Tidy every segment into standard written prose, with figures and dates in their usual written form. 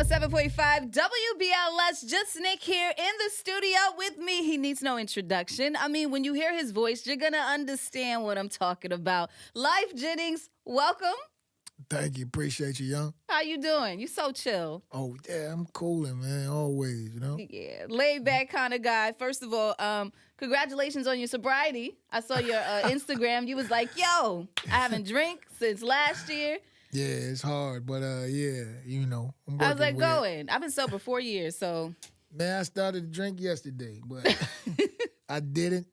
107.5 WBLS. JusNik here in the studio with me. He needs no introduction. I mean, when you hear his voice, you're going to understand what I'm talking about. Lyfe Jennings, welcome. Thank you. Appreciate you, young. How you doing? You so chill. Oh, yeah, I'm cooling, man. Always, you know? Yeah, laid back kind of guy. First of all, congratulations on your sobriety. I saw your Instagram. You was like, yo, I haven't drank since last year. Yeah, it's hard, but yeah, you know. How's that going? I've been sober 4 years, so. Man, I started to drink yesterday, but I didn't.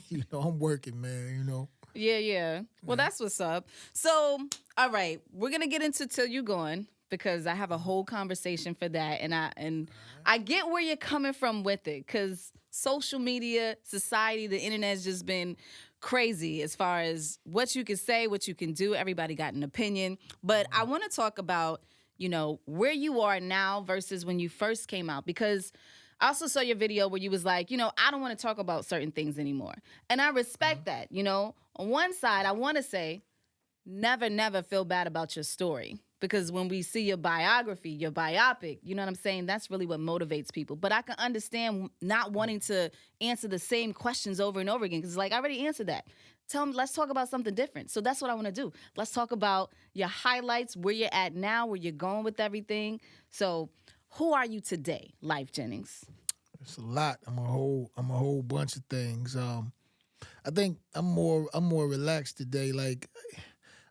You know, I'm working, man, you know. Yeah. Well, that's what's up. So, all right, we're gonna get into Til U Gone because I have a whole conversation for that, and I get where you're coming from with it, because social media, society, the internet has just been crazy as far as what you can say, what you can do. Everybody got an opinion, but I want to talk about, you know, where you are now versus when you first came out, because I also saw your video where you was like, you know, I don't want to talk about certain things anymore. And I respect that, you know. On one side, I want to say, never feel bad about your story. Because when we see your biography, your biopic, you know what I'm saying? That's really what motivates people. But I can understand not wanting to answer the same questions over and over again. Because it's like, I already answered that. Tell me, let's talk about something different. So that's what I want to do. Let's talk about your highlights, where you're at now, where you're going with everything. So who are you today, Lyfe Jennings? It's a lot. I'm a whole bunch of things. I think I'm more relaxed today. Like,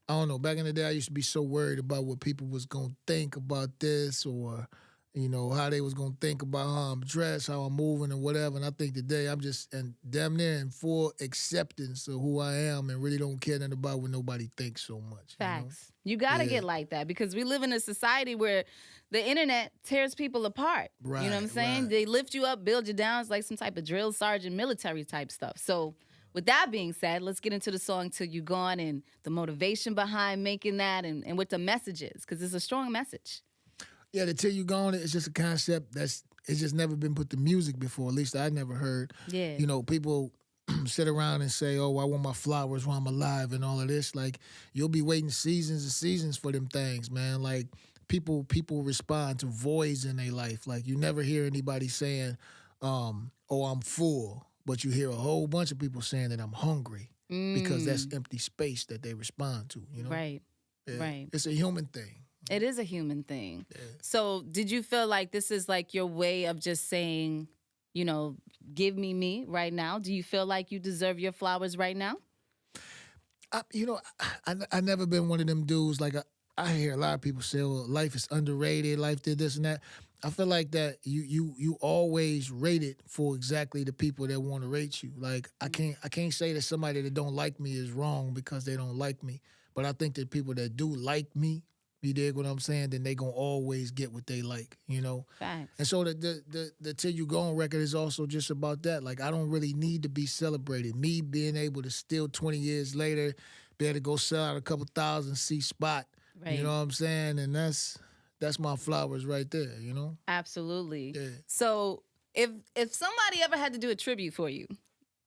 I don't know, back in the day I used to be so worried about what people was gonna think about this, or, you know, how they was gonna think about how I'm dressed, how I'm moving, and whatever. And I think today I'm just damn near in full acceptance of who I am and really don't care nothing about what nobody thinks so much. Facts. You gotta get like that, because we live in a society where the internet tears people apart. Right, you know what I'm saying? right. They lift you up, build you down. It's like some type of drill sergeant, military type stuff. So with that being said, let's get into the song Til U Gone and the motivation behind making that, and what the message is, because it's a strong message. Yeah, the Til U Gone is just a concept it's just never been put to music before. At least I never heard. Yeah. You know, people sit around and say, oh, I want my flowers while I'm alive and all of this. Like, you'll be waiting seasons and seasons for them things, man. Like, people respond to voids in their life. Like, you never hear anybody saying, oh, I'm full. But you hear a whole bunch of people saying that I'm hungry, because that's empty space that they respond to, you know? Right, Yeah. right. It's a human thing. It is a human thing. Yeah. So did you feel like this is like your way of just saying, you know, give me right now? Do you feel like you deserve your flowers right now? I never been one of them dudes. Like, I hear a lot of people say, well, life is underrated, life did this and that. I feel like that you always rate it for exactly the people that want to rate you. Like, I can't say that somebody that don't like me is wrong because they don't like me. But I think that people that do like me, you dig what I'm saying, then they gonna always get what they like, you know? Facts. And so the Til U Gone record is also just about that. Like, I don't really need to be celebrated. Me being able to still 20 years later be able to go sell out a couple thousand seat spot, Right. you know what I'm saying? And that's my flowers right there, you know? Absolutely. Yeah. So if somebody ever had to do a tribute for you,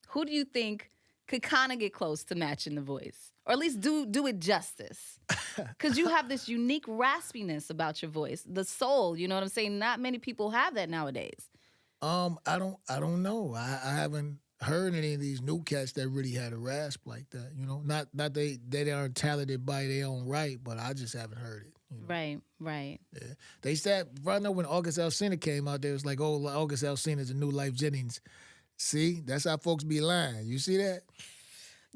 who do you think could kind of get close to matching the voice? Or at least do it justice? Because you have this unique raspiness about your voice, the soul, you know what I'm saying? Not many people have that nowadays. I don't know. I haven't heard any of these new cats that really had a rasp like that, you know? Not they aren't talented by their own right, but I just haven't heard it. You know? Right. Yeah. They said, right now when August Alsina came out, they was like, oh, August Alsina's a new Lyfe Jennings. See? That's how folks be lying. You see that?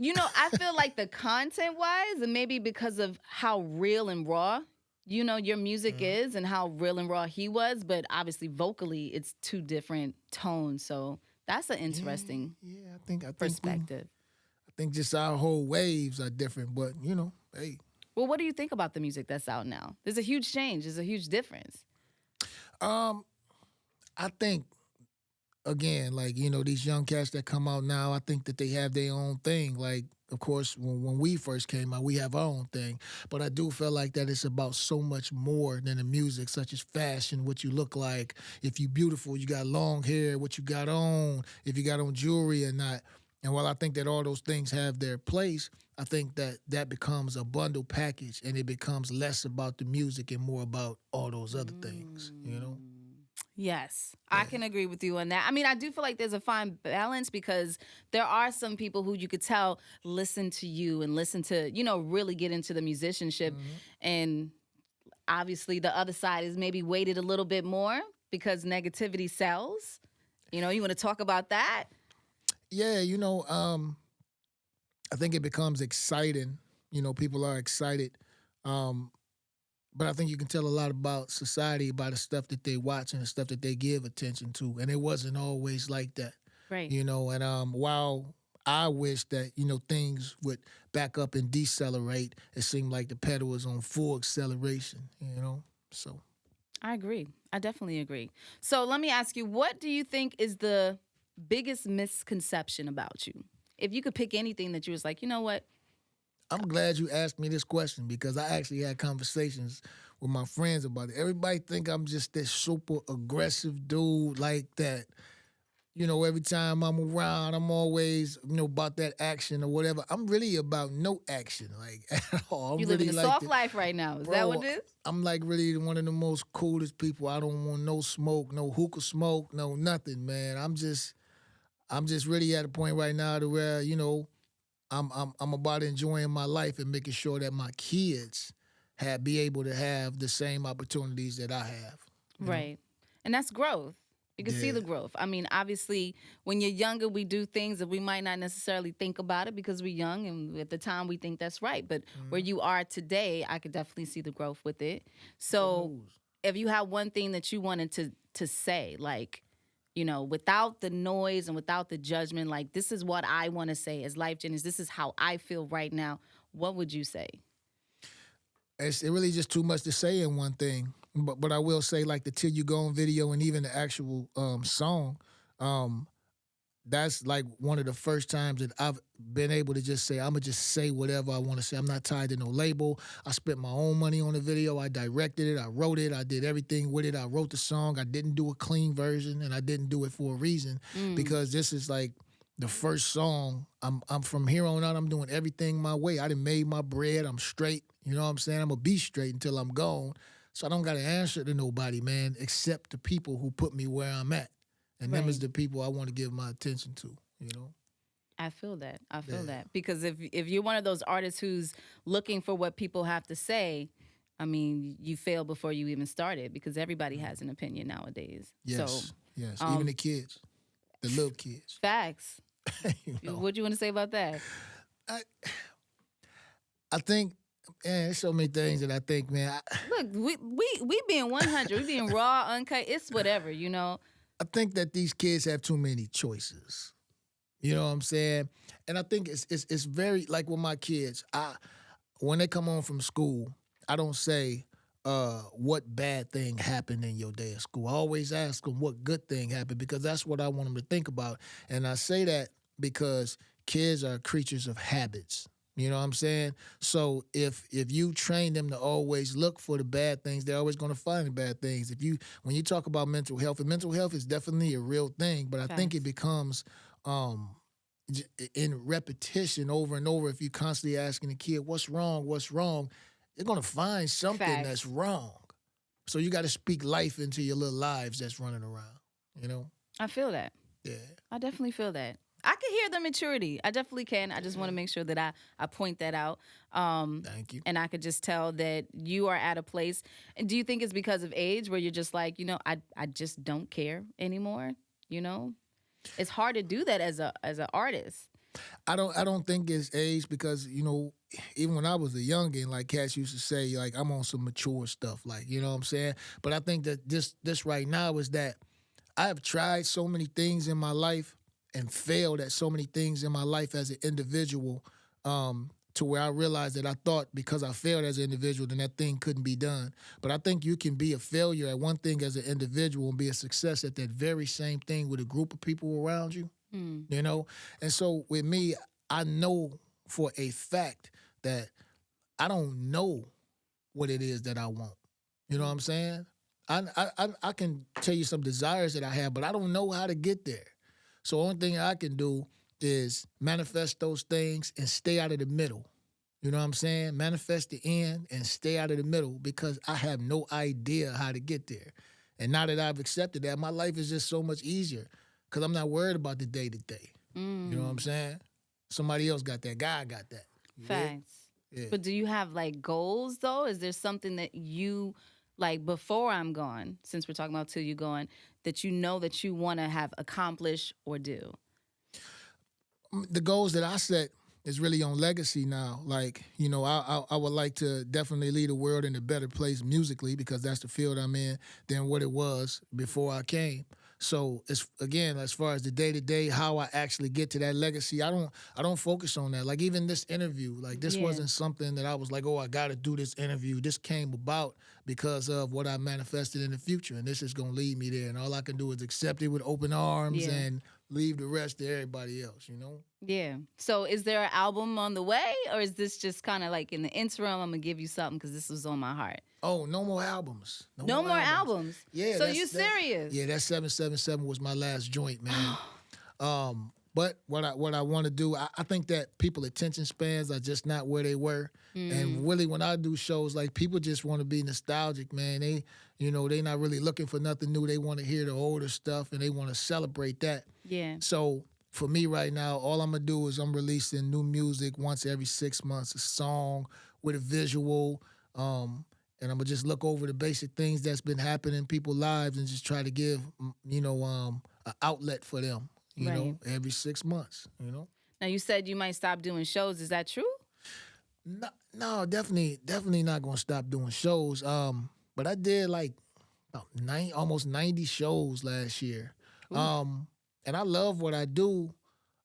You know, I feel like the content-wise, and maybe because of how real and raw, you know, your music is, and how real and raw he was, but obviously vocally it's two different tones. So that's an interesting I think perspective. I think just our whole waves are different, but, you know, hey. Well, what do you think about the music that's out now? There's a huge change. There's a huge difference. I think, again, like, you know, these young cats that come out now, I think that they have their own thing. Like, of course, when we first came out, we have our own thing. But I do feel like that it's about so much more than the music, such as fashion, what you look like. If you beautiful, you got long hair, what you got on, if you got on jewelry or not. And while I think that all those things have their place, I think that that becomes a bundle package and it becomes less about the music and more about all those other things, you know? Yes, I Yeah. can agree with you on that. I mean, I do feel like there's a fine balance because there are some people who you could tell listen to you and listen to, really get into the musicianship. Mhm. And obviously, the other side is maybe weighted a little bit more because negativity sells. You want to talk about that? Yeah, I think it becomes exciting. People are excited. Um, but I think you can tell a lot about society by the stuff that they watch and the stuff that they give attention to. And it wasn't always like that. Right. And while I wish that, things would back up and decelerate, it seemed like the pedal was on full acceleration. So I agree. I definitely agree. So let me ask you, what do you think is the biggest misconception about you? If you could pick anything that you was like, you know what? I'm glad you asked me this question because I actually had conversations with my friends about it. Everybody think I'm just this super aggressive dude like that. Every time I'm around, I'm always, about that action or whatever. I'm really about no action, like at all. I'm You really living a like soft life right now. Is that what it is? I'm like really one of the most coolest people. I don't want no smoke, no hookah smoke, no nothing, man. I'm just really at a point right now to where, I'm about enjoying my life and making sure that my kids be able to have the same opportunities that I have. Right. And that's growth. You can see Yeah. the growth. I mean, obviously, when you're younger, we do things that we might not necessarily think about it because we're young and at the time we think that's right. But where you are today, I could definitely see the growth with it. So if you have one thing that you wanted to say, like, without the noise and without the judgment, like, this is what I want to say as Lyfe Jennings, this is how I feel right now, what would you say? It really just too much to say in one thing. But I will say, like the Till You Gone video and even the actual song, um, that's like one of the first times that I've been able to just say, I'm gonna just say whatever I want to say. I'm not tied to no label. I spent my own money on the video. I directed it. I wrote it. I did everything with it. I wrote the song. I didn't do a clean version, and I didn't do it for a reason because this is like the first song. I'm from here on out. I'm doing everything my way. I done made my bread. I'm straight. You know what I'm saying? I'm gonna be straight until I'm gone. So I don't got to answer to nobody, man, except the people who put me where I'm at. And them is the people I want to give my attention to. I feel that. I feel Yeah. that. Because if you're one of those artists who's looking for what people have to say, I mean, you fail before you even started because everybody has an opinion nowadays. Yes, So, yes. Even the kids, the little kids. facts. you know, What do you want to say about that? I, I think, man, there's so many things that I think, man. Look, we being 100, we being raw, uncut. It's whatever, I think that these kids have too many choices. You know what I'm saying? And I think it's very like with my kids. When they come home from school, I don't say what bad thing happened in your day at school. I always ask them what good thing happened because that's what I want them to think about. And I say that because kids are creatures of habits. You know what I'm saying? So if you train them to always look for the bad things, they're always going to find the bad things. When you talk about mental health, and mental health is definitely a real thing, but I think it becomes in repetition over and over. If you constantly asking the kid, "What's wrong? What's wrong?" They're going to find something that's wrong. So you got to speak life into your little lives that's running around. You know? I feel that. Yeah. I definitely feel that. I can hear the maturity. I definitely can. I just want to make sure that I point that out. Thank you. And I could just tell that you are at a place. And do you think it's because of age where you're just like, I just don't care anymore? It's hard to do that as an artist. I don't think it's age because even when I was a youngin, like cats used to say, like I'm on some mature stuff, like you know what I'm saying. But I think that this right now is that I have tried so many things in my life and failed at so many things in my life as an individual, to where I realized that I thought because I failed as an individual, then that thing couldn't be done. But I think you can be a failure at one thing as an individual and be a success at that very same thing with a group of people around you. And so with me, I know for a fact that I don't know what it is that I want. You know what I'm saying? I can tell you some desires that I have, but I don't know how to get there. So only thing I can do is manifest those things and stay out of the middle. You know what I'm saying? Manifest the end and stay out of the middle because I have no idea how to get there. And now that I've accepted that, my life is just so much easier because I'm not worried about the day to day. You know what I'm saying? Somebody else got that. God got that. Facts. Yeah. But do you have like goals though? Is there something that you like before I'm gone, since we're talking about Till You Gone, that you know that you want to have accomplished or do? The goals that I set is really on legacy now. Like, you know, I would like to definitely lead the world in a better place musically because that's the field I'm in than what it was before I came. So it's again, as far as the day to day, how I actually get to that legacy, I don't focus on that. Like even this interview, like this wasn't something that I was like, oh, I got to do this interview. This came about because of what I manifested in the future, and this is gonna lead me there. And all I can do is accept it with open arms and leave the rest to everybody else. You know. Yeah. So is there an album on the way, or is this just kind of like in the interim? I'm gonna give you something because this was on my heart. Oh, no more albums. No more albums. Yeah. So you serious? Yeah, that 777 was my last joint, man. But what I want to do, I think that people attention spans are just not where they were. And really, when I do shows, like people just want to be nostalgic, man. They, you know, they not really looking for nothing new. They want to hear the older stuff and they want to celebrate that. Yeah. So for me right now, all I'm gonna do is I'm releasing new music once every 6 months, a song with a visual. And I'm gonna just look over the basic things that's been happening in people's lives and just try to give, you know, an outlet for them, you know, every 6 months, you know. Now you said you might stop doing shows. Is that true? No, definitely not gonna stop doing shows. But I did like about almost 90 shows last year. And I love what I do.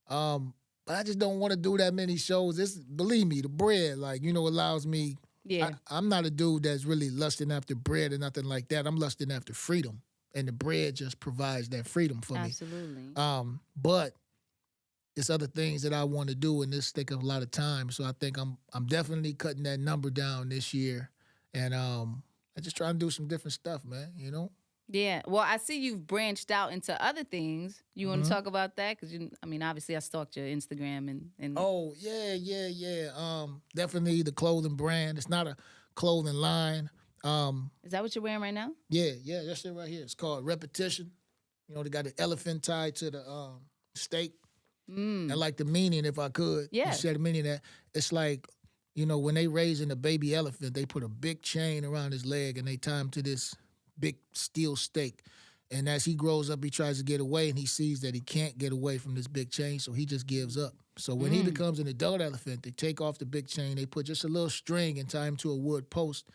But I just don't want to do that many shows. Believe me, the bread, like, you know, allows me. Yeah. I'm not a dude that's really lusting after bread or nothing like that. I'm lusting after freedom. And the bread just provides that freedom for me. Absolutely. But it's other things that I want to do, and this take a lot of time. So I think I'm definitely cutting that number down this year. And I just try to do some different stuff, man, you know? Yeah. Well, I see you've branched out into other things. You want to talk about that? Because, obviously I stalked your Instagram and... Oh, yeah. Definitely the clothing brand. It's not a clothing line. Is that what you're wearing right now? Yeah, that's it right here. It's called Repetition. You know, they got the elephant tied to the steak. And like the meaning, if I could, you said the meaning that it's like, you know, when they raising a baby elephant, they put a big chain around his leg and they tie him to this big steel stake. And as he grows up, he tries to get away and he sees that he can't get away from this big chain, so he just gives up. So when he becomes an adult elephant, they take off the big chain, they put just a little string and tie him to a wood post.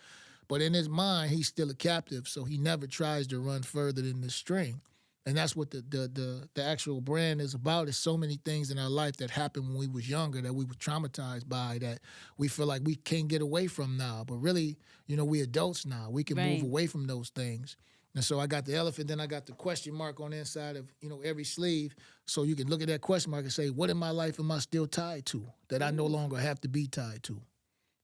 But in his mind, he's still a captive, so he never tries to run further than the string. And that's what the actual brand is about. There's so many things in our life that happened when we was younger that we were traumatized by that we feel like we can't get away from now. But really, you know, we adults now. We can move away from those things. And so I got the elephant, then I got the question mark on the inside of, you know, every sleeve. So you can look at that question mark and say, what in my life am I still tied to that I no longer have to be tied to?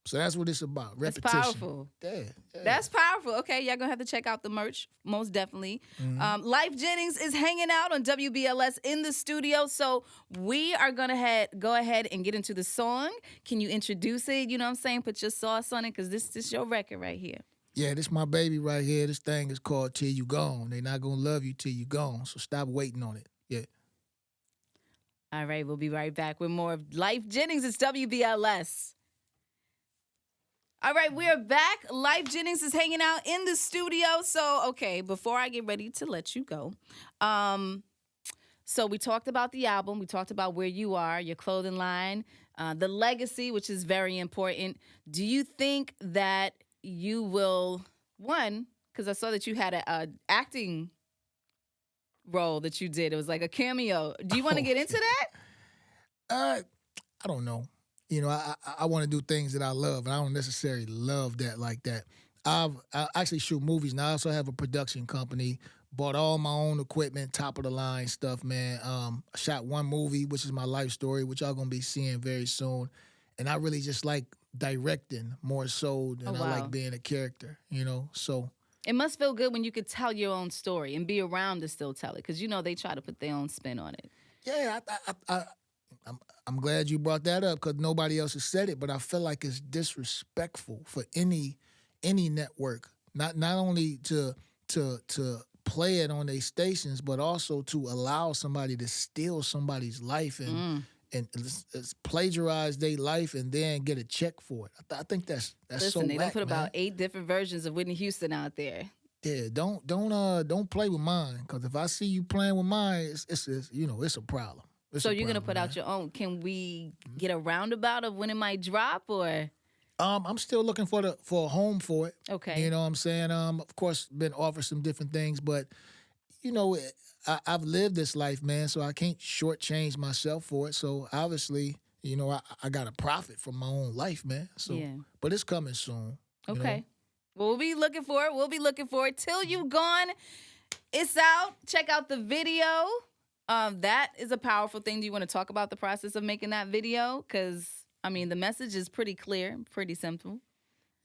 So that's what it's about. Repetition. That's powerful. Yeah. That's powerful. Okay, y'all gonna have to check out the merch, most definitely. Lyfe Jennings is hanging out on WBLS in the studio, so we are gonna go ahead and get into the song. Can you introduce it? You know what I'm saying? Put your sauce on it, because this is your record right here. Yeah, this my baby right here. This thing is called Til You Gone. They not gonna love you till you gone, so stop waiting on it. Yeah. All right, we'll be right back with more of Lyfe Jennings. It's WBLS. All right, we're back. Lyfe Jennings is hanging out in the studio. So, okay, before I get ready to let you go, so we talked about the album. We talked about where you are, your clothing line, the legacy, which is very important. Do you think that you will, because I saw that you had an acting role that you did. It was like a cameo. Do you want to get into that? I don't know. You know, I want to do things that I love, and I don't necessarily love that like that. I actually shoot movies now. I also have a production company. Bought all my own equipment, top of the line stuff, man. I shot one movie, which is my life story, which y'all gonna be seeing very soon. And I really just like directing more so than I like being a character, you know. So it must feel good when you could tell your own story and be around to still tell it, because you know they try to put their own spin on it. Yeah, I'm glad you brought that up because nobody else has said it, but I feel like it's disrespectful for any network, not only to play it on their stations, but also to allow somebody to steal somebody's life and it's plagiarize their life and then get a check for it. I think that's Listen, so they don't whack, put man. about 8 different versions of Whitney Houston out there. Yeah, don't play with mine because if I see you playing with mine, it's it's a problem. So you're gonna put out your own. Can we get a roundabout of when it might drop, or? I'm still looking for a home for it. Okay. You know what I'm saying? Of course, been offered some different things, but I've lived this life, man, so I can't shortchange myself for it. So obviously, I got to profit from my own life, man. So, Yeah. But it's coming soon. Okay. Well, we'll be looking for it. Till You Gone. It's out. Check out the video. That is a powerful thing. Do you want to talk about the process of making that video? Because, the message is pretty clear, pretty simple.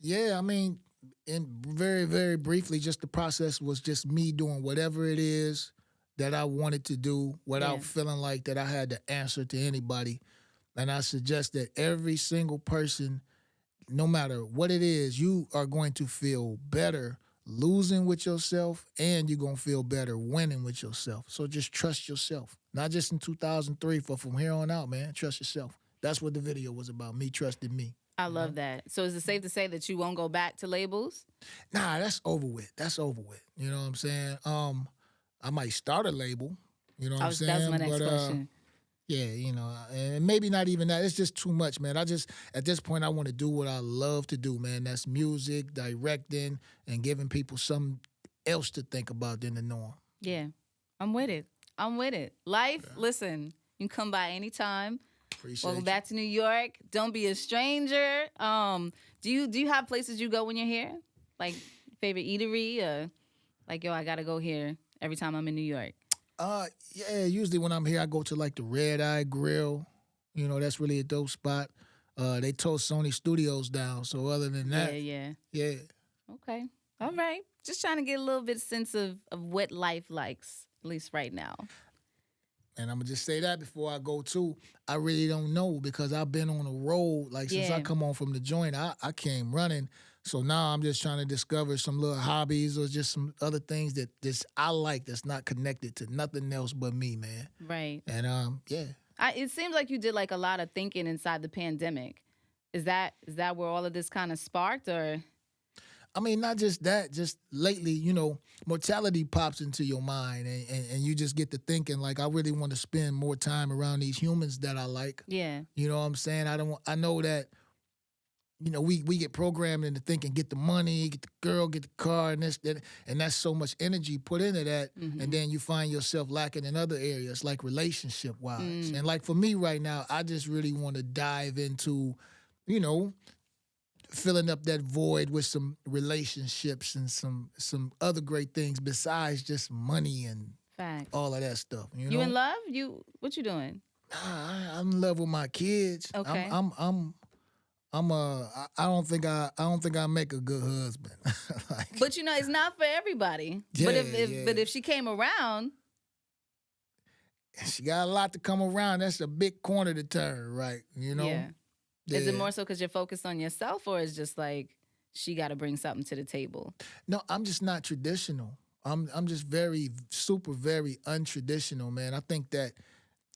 Yeah, and very, very briefly, just the process was just me doing whatever it is that I wanted to do without feeling like that I had to answer to anybody. And I suggest that every single person, no matter what it is, you are going to feel better losing with yourself and you're going to feel better winning with yourself. So just trust yourself. Not just in 2003, but from here on out, man, trust yourself. That's what the video was about, me trusting me. I love that. So is it safe to say that you won't go back to labels? Nah, that's over with. You know what I'm saying? I might start a label. You know what I'm saying? That was my next question. Yeah, and maybe not even that. It's just too much, man. At this point, I want to do what I love to do, man. That's music, directing, and giving people something else to think about than the norm. Yeah, I'm with it. Lyfe, listen, you can come by anytime. Welcome back to New York. Don't be a stranger. Do you have places you go when you're here? Like favorite eatery or like, yo, I gotta go here every time I'm in New York? Yeah, usually when I'm here I go to like the Red Eye Grill. That's really a dope spot. They tore Sony Studios down, so other than that. Yeah. Okay. All right. Just trying to get a little bit of sense of what Lyfe likes, at least right now. And I'm going to just say that before I go too. I really don't know because I've been on a road. Like since I come on from the joint, I came running. So now I'm just trying to discover some little hobbies or just some other things that I like that's not connected to nothing else but me, man. Right. And yeah. It seems like you did like a lot of thinking inside the pandemic. Is that where all of this kind of sparked, or? Not just that, just lately, mortality pops into your mind and you just get to thinking like I really want to spend more time around these humans that I like. Yeah. You know what I'm saying? I know that we get programmed into thinking get the money, get the girl, get the car and and that's so much energy put into that and then you find yourself lacking in other areas like relationship wise. And like for me right now, I just really want to dive into, filling up that void with some relationships and some other great things besides just money and all of that stuff. You in love? What you doing? I'm in love with my kids. Okay. I don't think I make a good husband. But it's not for everybody. Yeah, but if she came around, she got a lot to come around. That's a big corner to turn, right? Yeah. Is it more so because you're focused on yourself, or is just like she got to bring something to the table? No, I'm just not traditional. I'm just very very untraditional, man. I think that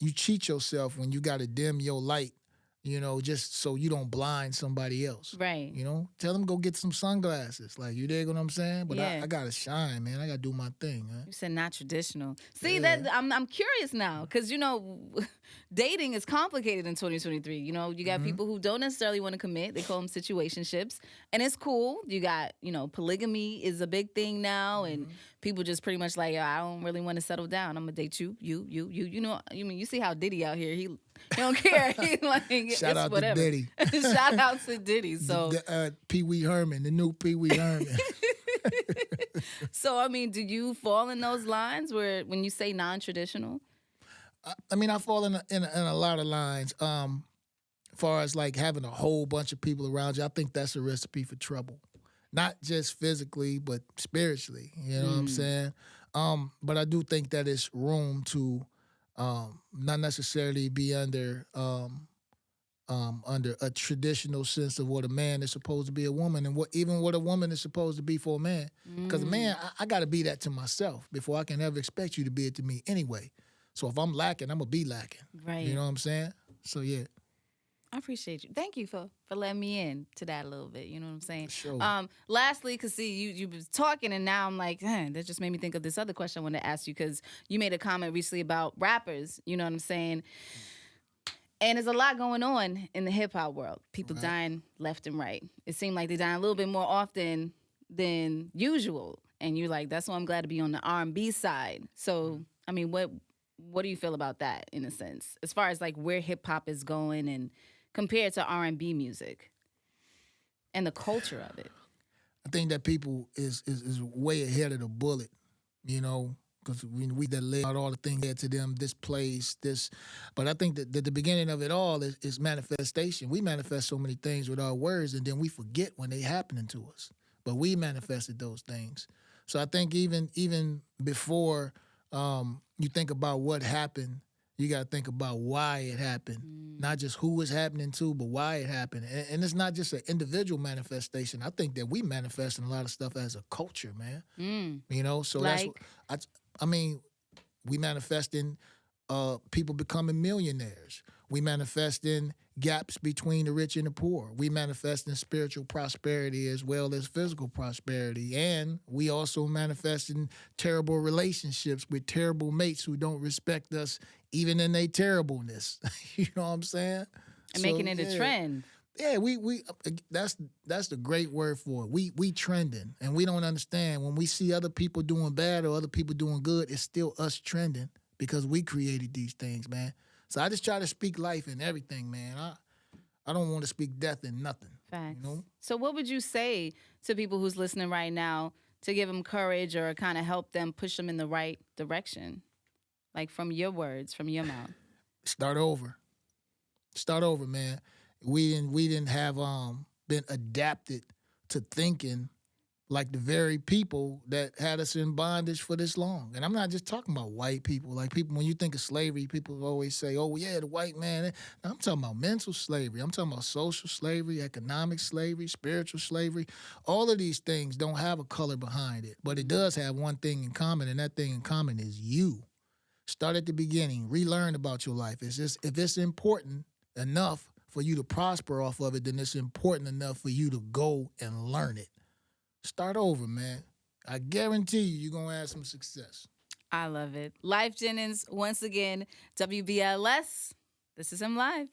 you cheat yourself when you got to dim your light, just so you don't blind somebody else. Right. Tell them go get some sunglasses. Like, you dig what I'm saying? But I got to shine, man. I got to do my thing, man. You said not traditional. See, that I'm curious now because, dating is complicated in 2023. You got people who don't necessarily want to commit. They call them situationships. And it's cool. You got, polygamy is a big thing now. And people just pretty much like, I don't really want to settle down. I'm going to date you. You see how Diddy out here. He don't care. He like, Shout out whatever. to Diddy. Shout out to Diddy. So Pee Wee Herman, the new Pee Wee Herman. So, do you fall in those lines where when you say non-traditional? I fall in a lot of lines. As far as like having a whole bunch of people around you, I think that's a recipe for trouble. Not just physically, but spiritually. You know what I'm saying? But I do think that it's room to not necessarily be under a traditional sense of what a man is supposed to be a woman and what a woman is supposed to be for a man. Because a man, I got to be that to myself before I can ever expect you to be it to me anyway. So if I'm lacking, I'm going to be lacking. Right. You know what I'm saying? So, yeah. I appreciate you. Thank you for letting me in to that a little bit. You know what I'm saying? Sure. Lastly, because see, you was talking and now I'm like, that just made me think of this other question I wanted to ask you because you made a comment recently about rappers. You know what I'm saying? And there's a lot going on in the hip hop world. People dying left and right. It seemed like they're dying a little bit more often than usual. And you're like, that's why I'm glad to be on the R&B side. So, I mean, what do you feel about that in a sense, as far as like where hip hop is going and compared to R&B music and the culture of it? I think that people is way ahead of the bullet, you know, because we that live out all the things that to them, this place, this. But I think that the beginning of it all is manifestation. We manifest so many things with our words, and then we forget when they happening to us. But we manifested those things. So I think even before you think about what happened, you got to think about why it happened. Not just who it's happening to, but why it happened. And it's not just an individual manifestation. I think that we manifesting a lot of stuff as a culture, man. You know, so Like? that's I mean, we manifesting people becoming millionaires. We manifesting gaps between the rich and the poor. We manifesting spiritual prosperity as well as physical prosperity. And we also manifesting terrible relationships with terrible mates who don't respect us even in their terribleness. You know what I'm saying? And making it a trend. Yeah, we that's the great word for it. We trending, and we don't understand when we see other people doing bad or other people doing good. It's still us trending because we created these things, man. So I just try to speak life in everything, man. I don't want to speak death in nothing. Facts. You know? So what would you say to people who's listening right now to give them courage or kind of help them push them in the right direction, like from your words, from your mouth? Start over. Start over, man. We didn't have been adapted to thinking like the very people that had us in bondage for this long. And I'm not just talking about white people. Like people, when you think of slavery, people always say, "Oh yeah, the white man." No, I'm talking about mental slavery. I'm talking about social slavery, economic slavery, spiritual slavery. All of these things don't have a color behind it, but it does have one thing in common, and that thing in common is you. Start at the beginning. Relearn about your life. It's just if it's important enough for you to prosper off of it, then it's important enough for you to go and learn it. Start over, man. I guarantee you're going to have some success. I love it. Lyfe Jennings, once again, WBLS. This is him live.